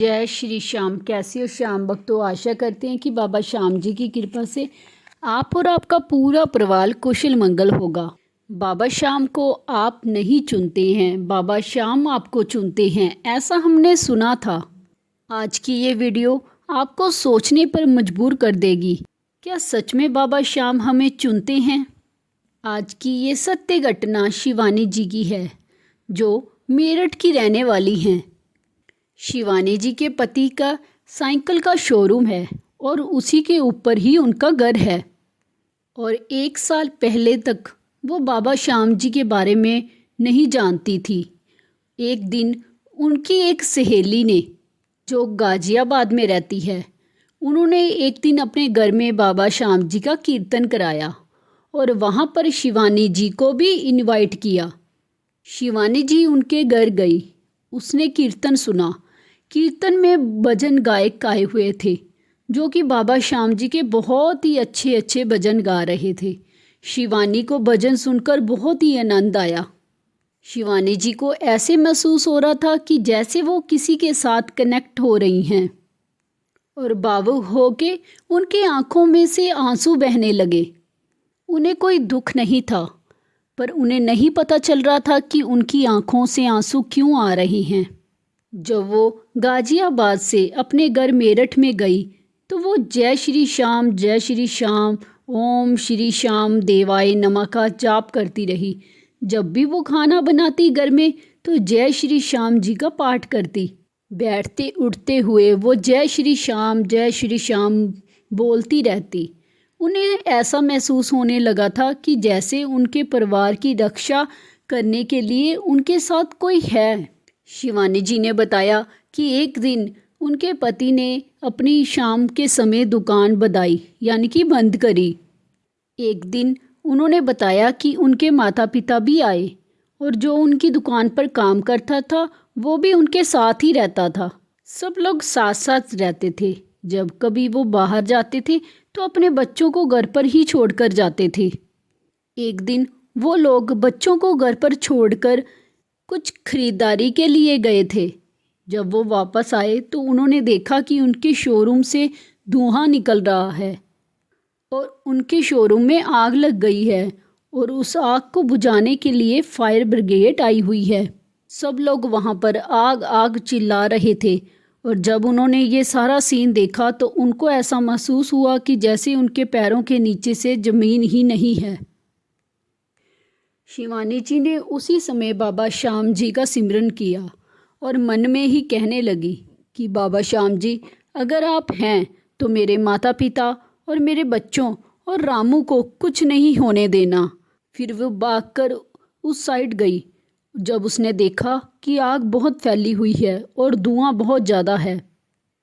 जय श्री श्याम। कैसे हो श्याम भक्तों? आशा करते हैं कि बाबा श्याम जी की कृपा से आप और आपका पूरा परिवार कुशल मंगल होगा। बाबा श्याम को आप नहीं चुनते हैं, बाबा श्याम आपको चुनते हैं, ऐसा हमने सुना था। आज की ये वीडियो आपको सोचने पर मजबूर कर देगी। क्या सच में बाबा श्याम हमें चुनते हैं? आज की ये सत्य घटना शिवानी जी की है, जो मेरठ की रहने वाली हैं। शिवानी जी के पति का साइकिल का शोरूम है और उसी के ऊपर ही उनका घर है। और 1 साल पहले तक वो बाबा श्याम जी के बारे में नहीं जानती थी। एक दिन उनकी एक सहेली ने, जो गाजियाबाद में रहती है, उन्होंने एक दिन अपने घर में बाबा श्याम जी का कीर्तन कराया और वहाँ पर शिवानी जी को भी इनवाइट किया। शिवानी जी उनके घर गई, उसने कीर्तन सुना। कीर्तन में भजन गायक आए हुए थे, जो कि बाबा श्याम जी के बहुत ही अच्छे अच्छे भजन गा रहे थे। शिवानी को भजन सुनकर बहुत ही आनंद आया। शिवानी जी को ऐसे महसूस हो रहा था कि जैसे वो किसी के साथ कनेक्ट हो रही हैं, और भावुक होके उनकी आंखों में से आंसू बहने लगे। उन्हें कोई दुख नहीं था, पर उन्हें नहीं पता चल रहा था कि उनकी आंखों से आंसू क्यों आ रहे हैं। जब वो गाजियाबाद से अपने घर मेरठ में गई तो वो जय श्री श्याम ओम श्री श्याम देवाय नमः का जाप करती रही। जब भी वो खाना बनाती घर में तो जय श्री श्याम जी का पाठ करती। बैठते उठते हुए वो जय श्री श्याम बोलती रहती। उन्हें ऐसा महसूस होने लगा था कि जैसे उनके परिवार की रक्षा करने के लिए उनके साथ कोई है। शिवानी जी ने बताया कि एक दिन उनके पति ने अपनी शाम के समय दुकान बंदाई, यानी कि बंद करी। एक दिन उन्होंने बताया कि उनके माता पिता भी आए और जो उनकी दुकान पर काम करता था वो भी उनके साथ ही रहता था। सब लोग साथ साथ रहते थे। जब कभी वो बाहर जाते थे तो अपने बच्चों को घर पर ही छोड़कर जाते थे। एक दिन वो लोग बच्चों को घर पर छोड़कर कुछ खरीदारी के लिए गए थे। जब वो वापस आए तो उन्होंने देखा कि उनके शोरूम से धुआं निकल रहा है और उनके शोरूम में आग लग गई है और उस आग को बुझाने के लिए फायर ब्रिगेड आई हुई है। सब लोग वहाँ पर आग आग चिल्ला रहे थे और जब उन्होंने ये सारा सीन देखा तो उनको ऐसा महसूस हुआ कि जैसे उनके पैरों के नीचे से ज़मीन ही नहीं है। शिवानी जी ने उसी समय बाबा श्याम जी का सिमरन किया और मन में ही कहने लगी कि बाबा श्याम जी, अगर आप हैं तो मेरे माता पिता और मेरे बच्चों और रामू को कुछ नहीं होने देना। फिर वो भागकर उस साइड गई। जब उसने देखा कि आग बहुत फैली हुई है और धुआं बहुत ज़्यादा है,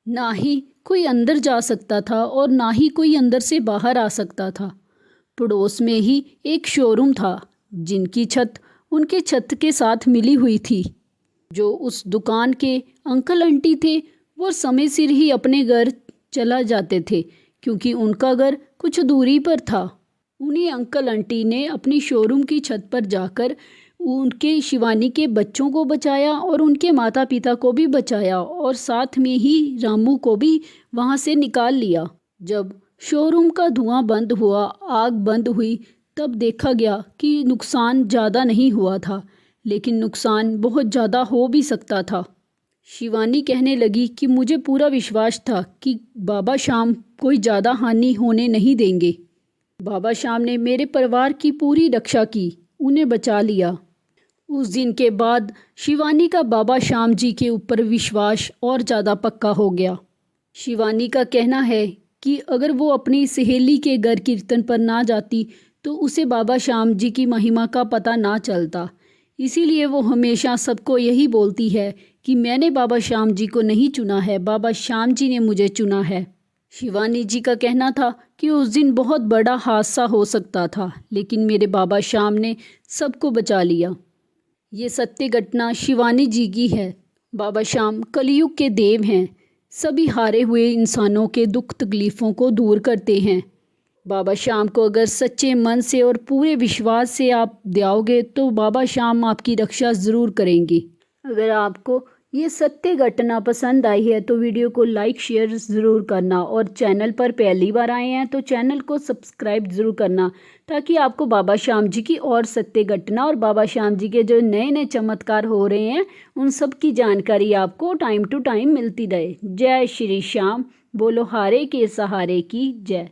ना ही कोई अंदर जा सकता था और ना ही कोई अंदर से बाहर आ सकता था। पड़ोस में ही एक शोरूम था जिनकी छत उनके छत के साथ मिली हुई थी। जो उस दुकान के अंकल आंटी थे वो समय सिर ही अपने घर चला जाते थे, क्योंकि उनका घर कुछ दूरी पर था। उन्हीं अंकल आंटी ने अपनी शोरूम की छत पर जाकर उनके शिवानी के बच्चों को बचाया और उनके माता पिता को भी बचाया और साथ में ही रामू को भी वहाँ से निकाल लिया। जब शोरूम का धुआं बंद हुआ, आग बंद हुई, तब देखा गया कि नुकसान ज़्यादा नहीं हुआ था, लेकिन नुकसान बहुत ज़्यादा हो भी सकता था। शिवानी कहने लगी कि मुझे पूरा विश्वास था कि बाबा श्याम कोई ज़्यादा हानि होने नहीं देंगे। बाबा श्याम ने मेरे परिवार की पूरी रक्षा की, उन्हें बचा लिया। उस दिन के बाद शिवानी का बाबा श्याम जी के ऊपर विश्वास और ज़्यादा पक्का हो गया। शिवानी का कहना है कि अगर वो अपनी सहेली के घर कीर्तन पर ना जाती तो उसे बाबा श्याम जी की महिमा का पता ना चलता। इसीलिए वो हमेशा सबको यही बोलती है कि मैंने बाबा श्याम जी को नहीं चुना है, बाबा श्याम जी ने मुझे चुना है। शिवानी जी का कहना था कि उस दिन बहुत बड़ा हादसा हो सकता था, लेकिन मेरे बाबा श्याम ने सबको बचा लिया। ये सत्य घटना शिवानी जी की है। बाबा श्याम कलयुग के देव हैं, सभी हारे हुए इंसानों के दुख तकलीफ़ों को दूर करते हैं। बाबा श्याम को अगर सच्चे मन से और पूरे विश्वास से आप जाओगे तो बाबा श्याम आपकी रक्षा ज़रूर करेंगे। अगर आपको ये सत्य घटना पसंद आई है तो वीडियो को लाइक शेयर ज़रूर करना, और चैनल पर पहली बार आए हैं तो चैनल को सब्सक्राइब ज़रूर करना, ताकि आपको बाबा श्याम जी की और सत्य घटना और बाबा श्याम जी के जो नए नए चमत्कार हो रहे हैं उन सब की जानकारी आपको टाइम टू टाइम मिलती रहे। जय श्री श्याम। बोलो हारे के सहारे की जय।